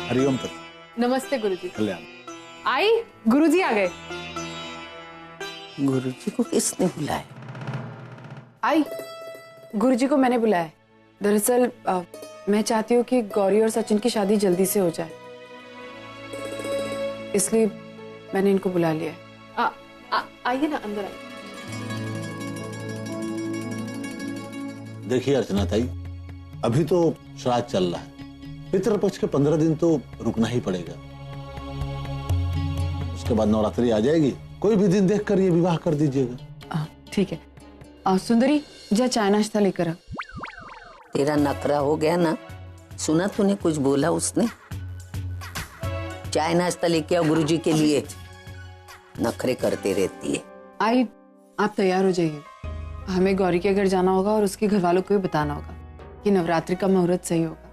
हरिओम तक। नमस्ते गुरुजी। कल्याण। आई, गुरुजी आ गए। गुरुजी को किसने बुलाया? आई, गुरुजी को मैंने बुलाया। दरअसल मैं चाहती हूँ कि गौरी और सचिन की शादी जल्दी से हो जाए, इसलिए मैंने इनको बुला लिया है। आइए ना, अंदर आइए। देखिए अर्चना ताई, अभी तो श्राद्ध चल रहा है, पितृपक्ष के 15 दिन तो रुकना ही पड़ेगा। उसके बाद नवरात्रि आ जाएगी, कोई भी दिन देखकर ये विवाह कर दीजिएगा। ठीक है। सुंदरी, जा चाय नाश्ता लेकर आ। तेरा नखरा हो गया ना? सुना तूने कुछ बोला उसने? चाय नाश्ता लेके आओ गुरुजी के लिए। नखरे करते रहती है। आई, आप तैयार हो जाइए, हमें गौरी के घर जाना होगा और उसके घर वालों को भी बताना होगा कि नवरात्रि का मुहूर्त सही होगा।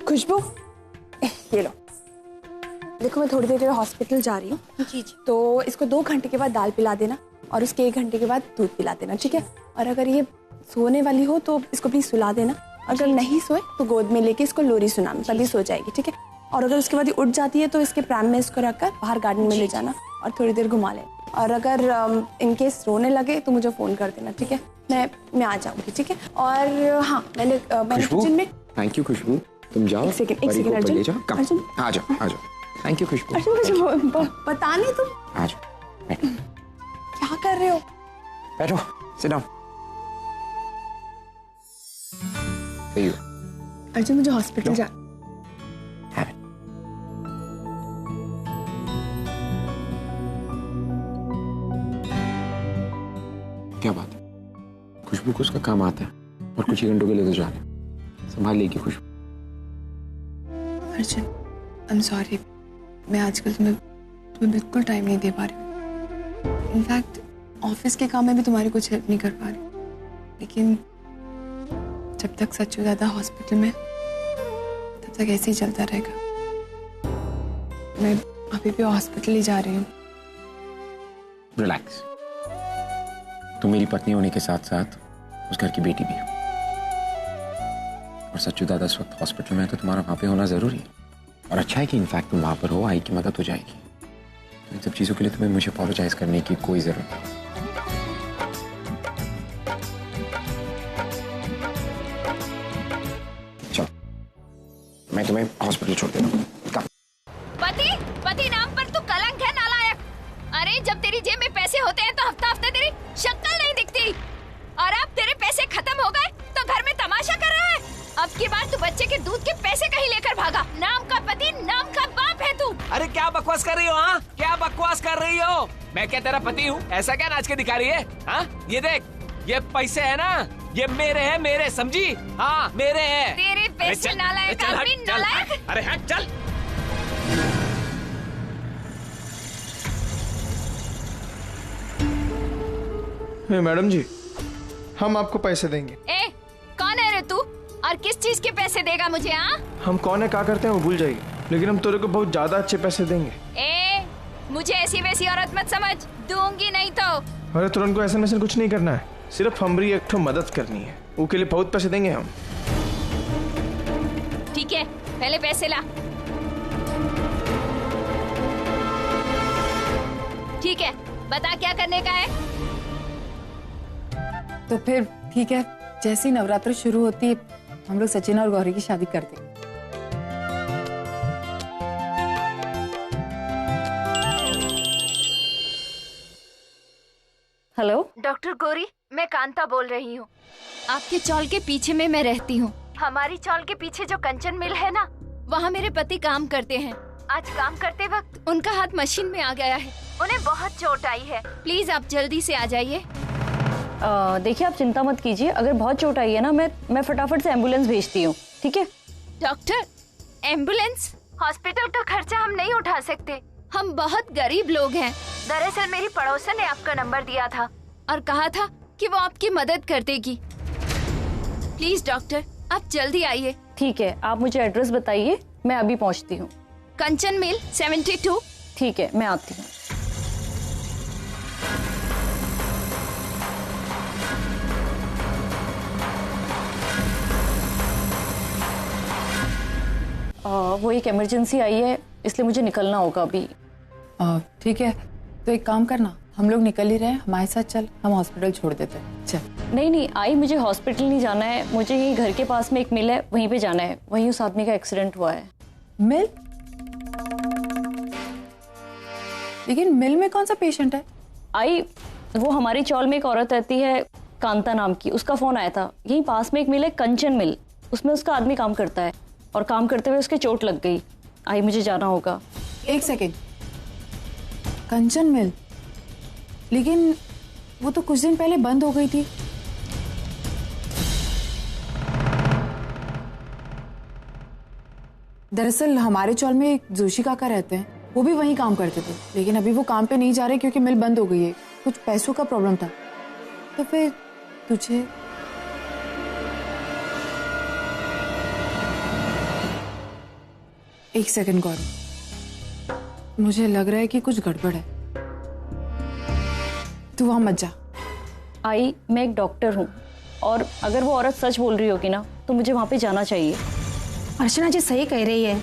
खुशबू, ये लो। देखो मैं थोड़ी देर के हॉस्पिटल जा रही हूँ। जी। तो इसको 2 घंटे के बाद दाल पिला देना और उसके 1 घंटे के बाद दूध पिला देना, ठीक है? और अगर ये सोने वाली हो तो इसको प्लीज सुला देना। अगर नहीं सोए तो गोद में लेके इसको लोरी सुनाना, तभी सो जाएगी, ठीक है? और अगर उसके बाद ये उठ जाती है तो इसके प्राइम में इसको रखकर बाहर गार्डन में ले जाना और थोड़ी देर घुमा लेना। और अगर इनकेस रोने लगे तो मुझे फोन कर देना, ठीक है? मैं आ जाऊंगी, ठीक है? और हाँ, मैंने किचन में। थैंक यू खुशबू, तुम जाओ। एक सेकंड अर्जुन। अर्जुन आ जाओ, आ जाओ। थैंक यू खुशबू। अर्जुन पता नहीं तुम आ जाओ, बैठो। क्या कर रहे हो? बैठो, सिट डाउन। सही हो अर्जुन, मुझे हॉस्पिटल जा। क्या बात है? खुशबू को उसका काम आता है और कुछ ही घंटों के लिए तो जाने। संभाल लेगी खुशबू। अर्जुन, आई एम सॉरी, मैं आजकल तुम्हें बिल्कुल टाइम नहीं दे पा रही हूँ। इनफैक्ट ऑफिस के काम में भी तुम्हारी कुछ हेल्प नहीं कर पा रही। लेकिन जब तक सच्चू दादा हॉस्पिटल में, तब तक ऐसे ही चलता रहेगा। मैं अभी भी हॉस्पिटल ही जा रही हूँ। रिलैक्स, तुम मेरी पत्नी होने के साथ साथ उस घर की बेटी भी हो, और सच्चू दादा इस वक्त हॉस्पिटल में है तो तुम्हारा वहां पे होना जरूरी है। और अच्छा है कि इनफैक्ट तुम वहां पर हो, आई की मदद हो जाएगी। तो इन सब चीजों के लिए तुम्हें मुझे अपोलोजाइज करने की कोई जरूरत नहीं। चलो, मैं तुम्हें हॉस्पिटल छोड़ देता हूँ। पति नाम पर तू कलंक है, नालायक। अरे जब तेरी जेब में पैसे होते हैं तो हफ्ता हफ्ता तेरी शक्ल नहीं दिखती, और अब तेरे पैसे खत्म हो गए तो घर में तमाशा कर रहा है। अब की बार तू बच्चे के दूध के पैसे कहीं लेकर भागा। नाम का पति, नाम का बाप है तू। अरे क्या बकवास कर रही हो? हाँ, क्या बकवास कर रही हो? मैं क्या तेरा पति हूँ? ऐसा क्या नाच के दिखा रही है? हाँ, ये देख, ये पैसे है ना, ये मेरे हैं, मेरे, समझी? हाँ, मेरे हैं। तेरे पैसे, नालायक आदमी, नालायक। अरे हट, चल। मैडम जी, हम आपको पैसे देंगे। ए, कौन है रे तू और किस चीज के पैसे देगा मुझे? हाँ, हम कौन है, क्या करते हैं वो भूल जाइए, लेकिन हम तेरे को बहुत ज्यादा अच्छे पैसे देंगे। ए, मुझे ऐसी वैसी औरत मत समझ, दूंगी नहीं तो। अरे तुरंत को ऐसा कुछ नहीं करना है, सिर्फ हमारी एक ठो मदद करनी है, वो के लिए बहुत पैसे देंगे हम। ठीक है, पहले पैसे ला। ठीक है, बता क्या करने का है? तो फिर ठीक है, जैसे ही नवरात्रि शुरू होती है हम लोग सचिन और गौरी की शादी कर देंगे। हेलो डॉक्टर गौरी, मैं कांता बोल रही हूँ। आपके चौल के पीछे में मैं रहती हूँ। हमारी चौल के पीछे जो कंचन मिल है ना, वहाँ मेरे पति काम करते हैं। आज काम करते वक्त उनका हाथ मशीन में आ गया है, उन्हें बहुत चोट आई है। प्लीज आप जल्दी से आ जाइए। देखिए, आप चिंता मत कीजिए, अगर बहुत चोट आई है ना, मैं फटाफट से एम्बुलेंस भेजती हूँ, ठीक है? Doctor, ambulance? हॉस्पिटल का खर्चा हम नहीं उठा सकते, हम बहुत गरीब लोग हैं। दरअसल मेरी पड़ोसन ने आपका नंबर दिया था और कहा था कि वो आपकी मदद कर देगी। प्लीज डॉक्टर, आप जल्दी आइए। ठीक है, आप मुझे एड्रेस बताइए, मैं अभी पहुँचती हूँ। कंचन मिल 72। ठीक है, मैं आती हूँ। वो एक इमरजेंसी आई है, इसलिए मुझे निकलना होगा अभी। ठीक है, तो एक काम करना, हम लोग निकल ही रहे हैं, हमारे साथ चल, हम हॉस्पिटल छोड़ देते हैं। चल। नहीं नहीं आई, मुझे हॉस्पिटल नहीं जाना है, मुझे यही घर के पास में एक मिल है, वहीं पे जाना है। वहीं उस आदमी का एक्सीडेंट हुआ है। मिल? लेकिन मिल में कौन सा पेशेंट है? आई, वो हमारी चौल में एक औरत रहती है कांता नाम की, उसका फोन आया था। यहीं पास में एक मिल है कंचन मिल, उसमें उसका आदमी काम करता है और काम करते हुए उसके चोट लग गई। आई, मुझे जाना होगा। एक सेकेंड, कंचन मिल? लेकिन वो तो कुछ दिन पहले बंद हो गई थी। दरअसल हमारे चौल में एक जोशी काका रहते हैं, वो भी वहीं काम करते थे, लेकिन अभी वो काम पे नहीं जा रहे क्योंकि मिल बंद हो गई है। कुछ पैसों का प्रॉब्लम था। तो फिर तुझे एक सेकंड गौरव, मुझे लग रहा है कि कुछ गड़बड़ है। तू वहां मत जा। आई, मैं एक डॉक्टर हूँ और अगर वो औरत सच बोल रही होगी ना तो मुझे वहां पे जाना चाहिए। अर्चना जी सही कह रही है,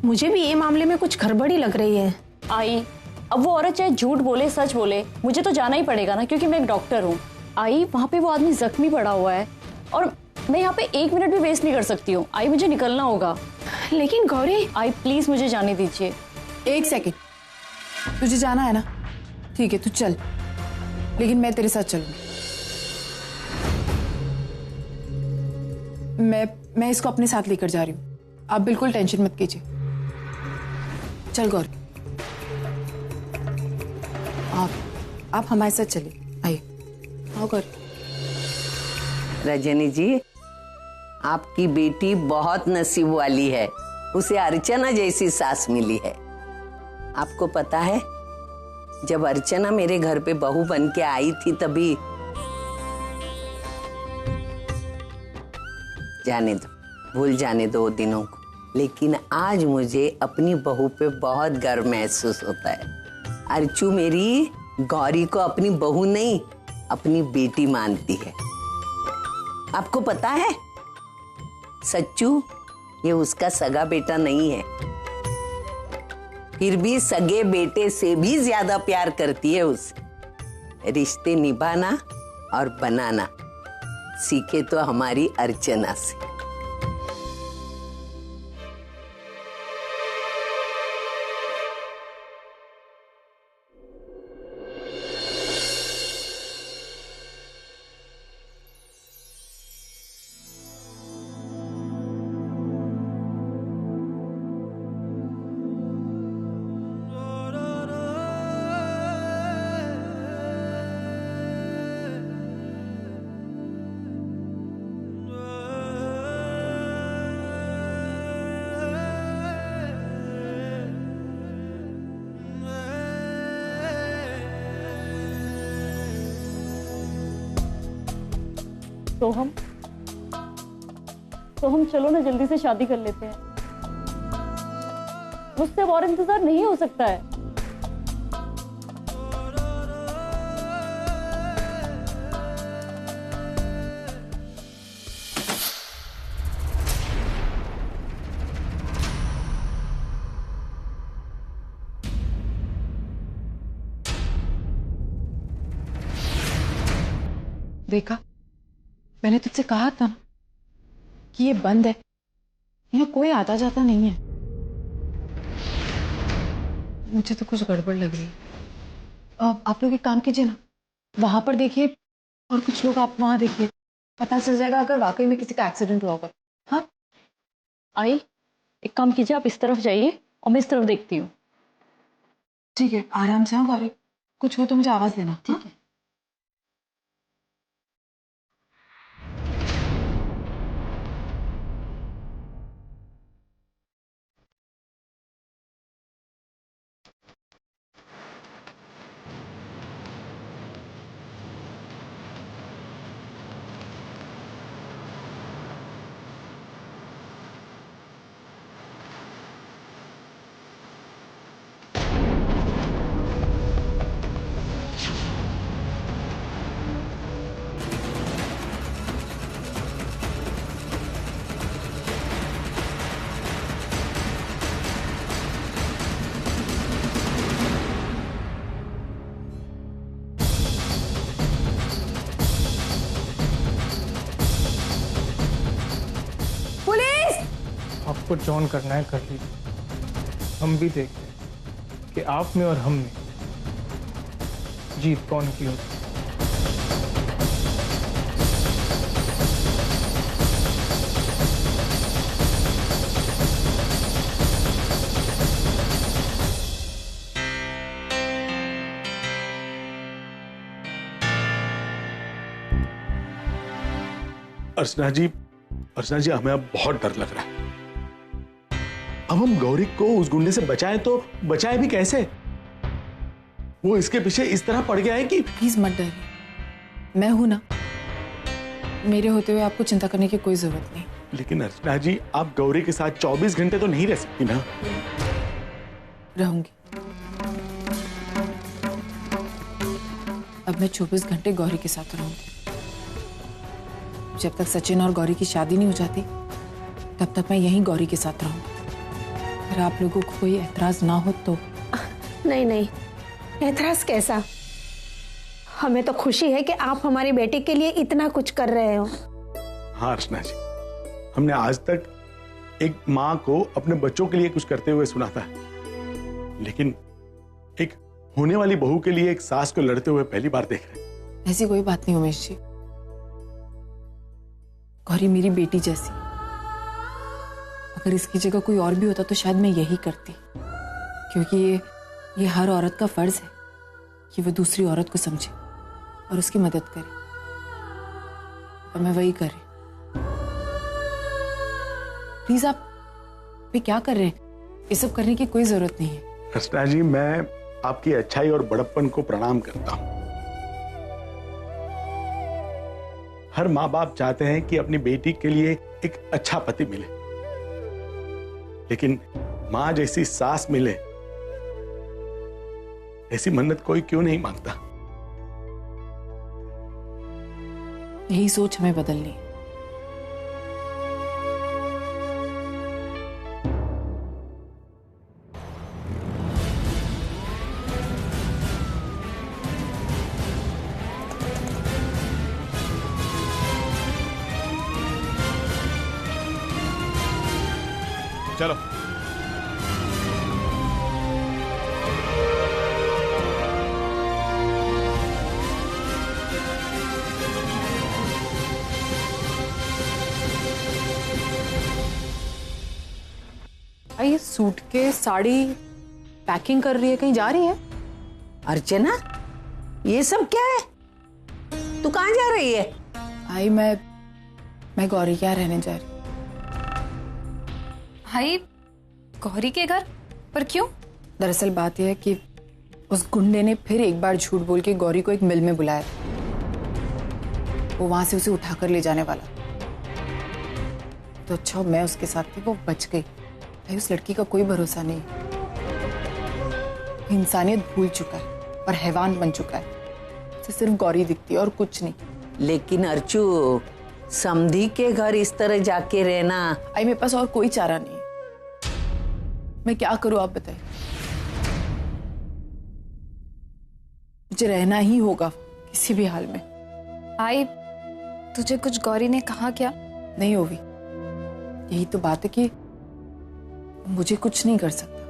मुझे भी ये मामले में कुछ गड़बड़ी लग रही है। आई, अब वो औरत चाहे झूठ बोले सच बोले, मुझे तो जाना ही पड़ेगा ना, क्योंकि मैं एक डॉक्टर हूँ। आई, वहां पे वो आदमी जख्मी पड़ा हुआ है और मैं यहाँ पे 1 मिनट भी वेस्ट नहीं कर सकती हूँ। आई, मुझे निकलना होगा। लेकिन गौरी। आई प्लीज मुझे जाने दीजिए। एक सेकंड, तुझे जाना है ना? ठीक है, तू चल, लेकिन मैं तेरे साथ चलूंगी। मैं इसको अपने साथ लेकर जा रही हूँ, आप बिल्कुल टेंशन मत कीजिए। चल गौर, आप हमारे साथ चलिए, आइए। आओ गौर। रजनी जी, आपकी बेटी बहुत नसीब वाली है, उसे अर्चना जैसी सास मिली है। आपको पता है, जब अर्चना मेरे घर पे बहू बन के आई थी तभी, जाने दो, भूल जाने दो वो दिनों को, लेकिन आज मुझे अपनी बहू पे बहुत गर्व महसूस होता है। अर्चू मेरी गौरी को अपनी बहू नहीं, अपनी बेटी मानती है। आपको पता है, सच्चू ये उसका सगा बेटा नहीं है, फिर भी सगे बेटे से भी ज्यादा प्यार करती है उसे। रिश्ते निभाना और बनाना सीखे तो हमारी अर्चना से। तो हम चलो ना, जल्दी से शादी कर लेते हैं। मुझसे और इंतजार नहीं हो सकता है। देखा, मैंने तुझसे कहा था ना कि ये बंद है, यहाँ कोई आता जाता नहीं है। मुझे तो कुछ गड़बड़ लग रही है। आप लोग एक काम कीजिए ना, वहां पर देखिए और कुछ लोग आप वहां देखिए, पता चल जाएगा अगर वाकई में किसी का एक्सीडेंट हुआ होगा। हाँ आई, एक काम कीजिए, आप इस तरफ जाइए और मैं इस तरफ देखती हूँ। ठीक है, आराम से। हाँ गौरी, कुछ हो तो मुझे आवाज देना। ठीक है। स्विच ऑन करना है कर लीजिए। हम भी देखते हैं कि आप में और हम में जीत कौन की होती है। अर्चना जी हमें अब बहुत डर लग रहा है। अब हम गौरी को उस गुंडे से बचाएं तो बचाएं भी कैसे? वो इसके पीछे इस तरह पड़ गया है कि प्लीज मत डरिए, मैं हूं ना। मेरे होते हुए आपको चिंता करने की कोई जरूरत नहीं। लेकिन अर्चना जी, आप गौरी के साथ 24 घंटे तो नहीं रह सकती ना। रहूंगी। अब मैं 24 घंटे गौरी के साथ रहूंगी। जब तक सचिन और गौरी की शादी नहीं हो जाती तब तक मैं यहीं गौरी के साथ रहूंगी। अगर आप लोगों को कोई एतराज ना हो तो। नहीं नहीं, एतराज कैसा? हमें तो खुशी है कि आप हमारी बेटी के लिए इतना कुछ कर रहे हो। हाँ अर्चना जी, हमने आज तक एक माँ को अपने बच्चों के लिए कुछ करते हुए सुना था, लेकिन एक होने वाली बहू के लिए एक सास को लड़ते हुए पहली बार देख रहे हैं। ऐसी कोई बात नहीं उमेश जी। गौरी मेरी बेटी जैसी। अगर इसकी जगह कोई और भी होता तो शायद मैं यही करती, क्योंकि ये हर औरत का फर्ज है कि वो दूसरी औरत को समझे और उसकी मदद करे, और मैं वही कर रही। प्लीज आप भी क्या कर रहे हैं? ये सब करने की कोई जरूरत नहीं है। अर्चना जी, मैं आपकी अच्छाई और बड़प्पन को प्रणाम करता हूं। हर माँ बाप चाहते हैं कि अपनी बेटी के लिए एक अच्छा पति मिले, लेकिन माँ जैसी सास मिले ऐसी मन्नत कोई क्यों नहीं मांगता? यही सोच हमें बदलनी है। चलो। ये सूटकेस साड़ी पैकिंग कर रही है, कहीं जा रही है? अर्चना, ये सब क्या है? तू कहाँ जा रही है? भाई मैं गौरी के यहाँ रहने जा रही। भाई गौरी के घर पर क्यों? दरअसल बात यह है कि उस गुंडे ने फिर एक बार झूठ बोल के गौरी को एक मिल में बुलाया। वो वहां से उसे उठाकर ले जाने वाला, तो अच्छा मैं उसके साथ थी, वो बच गई। भाई उस लड़की का कोई भरोसा नहीं, इंसानियत भूल चुका है और हैवान बन चुका है। उसे सिर्फ गौरी दिखती है और कुछ नहीं। लेकिन अर्चू, समधी के घर इस तरह जाके रहना। आई मेरे पास और कोई चारा नहीं। मैं क्या करूं आप बताइए? मुझे रहना ही होगा किसी भी हाल में। आई तुझे कुछ गौरी ने कहा क्या? नहीं होगी, यही तो बात है कि मुझे कुछ नहीं कर सकता,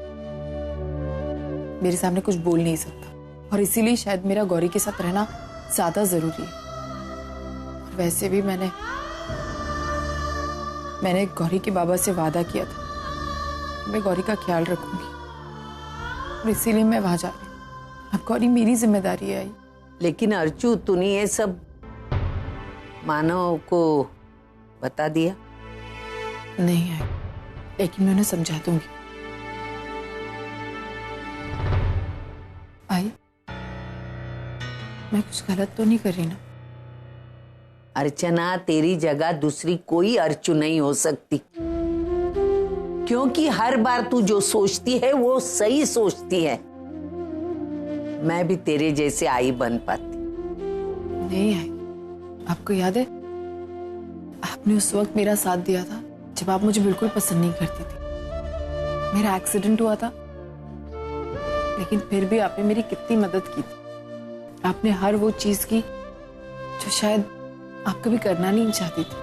मेरे सामने कुछ बोल नहीं सकता, और इसीलिए शायद मेरा गौरी के साथ रहना ज्यादा जरूरी है। और वैसे भी मैंने गौरी के बाबा से वादा किया था कि मैं गौरी का ख्याल रखूंगी, और इसीलिए मैं वहां जा रही हूँ। अब गौरी मेरी जिम्मेदारी है। लेकिन अर्चू, तूने ये सब मानव को बता दिया? नहीं है, लेकिन मैं उन्हें समझा दूंगी। आई, मैं कुछ गलत तो नहीं कर रही ना? अर्चना, तेरी जगह दूसरी कोई अर्चू नहीं हो सकती, क्योंकि हर बार तू जो सोचती है वो सही सोचती है। मैं भी तेरे जैसे आई बन पाती नहीं है। आपको याद है, आपने उस वक्त मेरा साथ दिया था जब आप मुझे बिल्कुल पसंद नहीं करती थी। मेरा एक्सीडेंट हुआ था, लेकिन फिर भी आपने मेरी कितनी मदद की थी। आपने हर वो चीज की जो शायद आप कभी करना नहीं चाहती थी,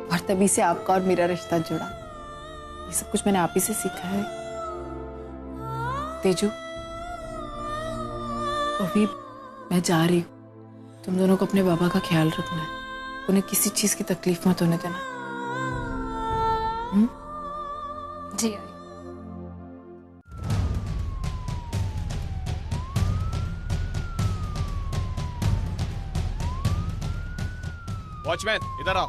और तभी से आपका और मेरा रिश्ता जुड़ा। ये सब कुछ मैंने आप ही से सीखा है। तेजू, अभी मैं जा रही हूँ, तुम दोनों को अपने बाबा का ख्याल रखना है, उन्हें किसी चीज की तकलीफ मत होने देना। जी आई। वॉचमैन इधर आओ।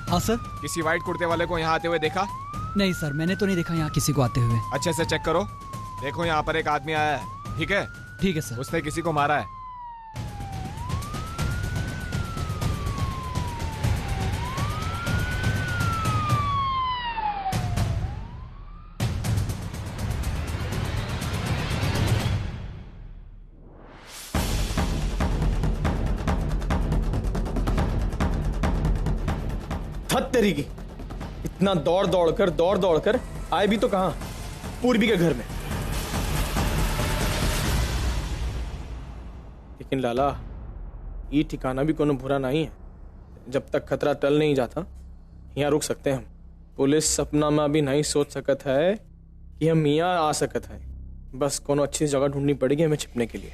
हाँ सर। किसी व्हाइट कुर्ते वाले को यहाँ आते हुए देखा? नहीं सर, मैंने तो नहीं देखा यहाँ किसी को आते हुए। अच्छे से चेक करो, देखो यहाँ पर एक आदमी आया है, ठीक है? ठीक है सर। उसने किसी को मारा है। हद तेरी की, इतना दौड़ दौड़ कर आए भी तो कहां, पूर्वी के घर में। लेकिन लाला, ये ठिकाना भी कोनो बुरा नहीं है। जब तक खतरा टल नहीं जाता यहाँ रुक सकते हैं हम। पुलिस सपना में अभी नहीं सोच सकत है कि हम यहाँ आ सकत है। बस कोनो अच्छी जगह ढूंढनी पड़ेगी हमें छिपने के लिए।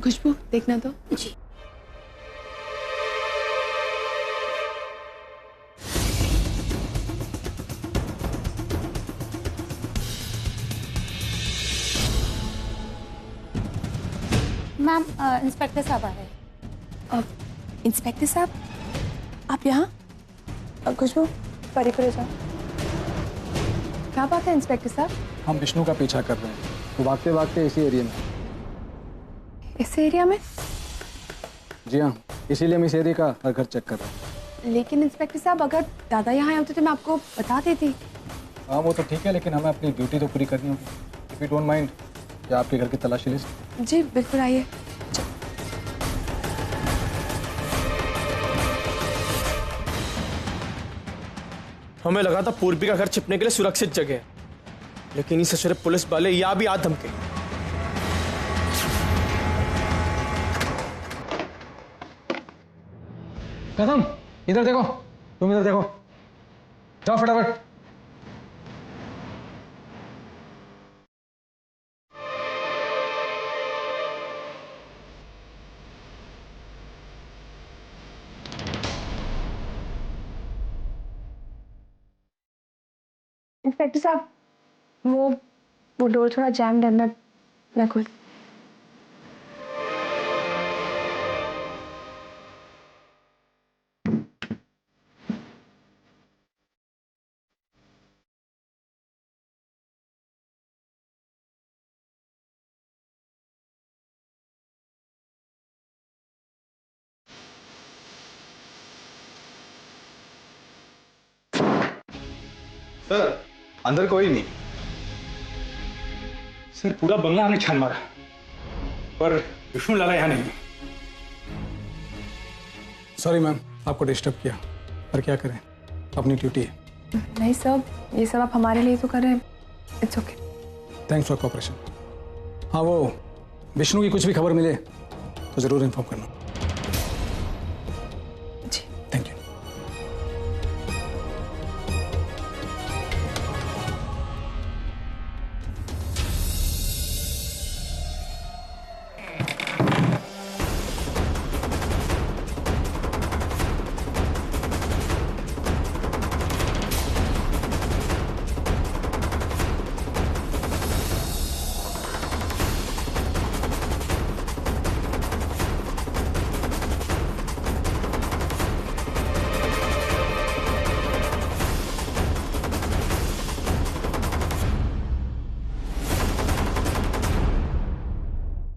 खुशबू, देखना तो। जी। मैम, इंस्पेक्टर साहब आ रहे हैं। इंस्पेक्टर साहब, आप यहाँ? खुशबू, परे जाओ। क्या बात है इंस्पेक्टर साहब? हम विष्णु का पीछा कर रहे हैं, वो भागते भागते इसी एरिया में। इस एरिया में? जी हाँ, इसीलिए हम इस एरिया का हर घर चेक कर रहे हैं। लेकिन इंस्पेक्टर साहब, अगर दादा यहाँ आए होते तो मैं आपको बता देती। हाँ वो तो ठीक है, लेकिन हमें अपनी ड्यूटी तो पूरी करनी होगी। इफ यू डोंट माइंड, क्या आपके घर की तलाशी ले सकते? जी बिल्कुल, आइए। हमें लगा था पूर्वी का घर छिपने के लिए सुरक्षित जगह है, लेकिन इस सशरे पुलिस वाले यहाँ भी आ धमके। कदम, इधर देखो, तुम इधर देखो, जाओ फटाफट। इंस्पेक्टर साहब, वो डोर थोड़ा जैम्ड है, मैं खुद। सर, अंदर कोई नहीं। सर, पूरा बंगला हमने छान मारा, पर विष्णु लाला यहाँ नहीं। सॉरी मैम, आपको डिस्टर्ब किया, पर क्या करें, अपनी ड्यूटी है। नहीं सर, ये सब आप हमारे लिए तो कर रहे हैं। It's okay. Thanks for cooperation. हाँ, वो विष्णु की कुछ भी खबर मिले तो जरूर इन्फॉर्म करना।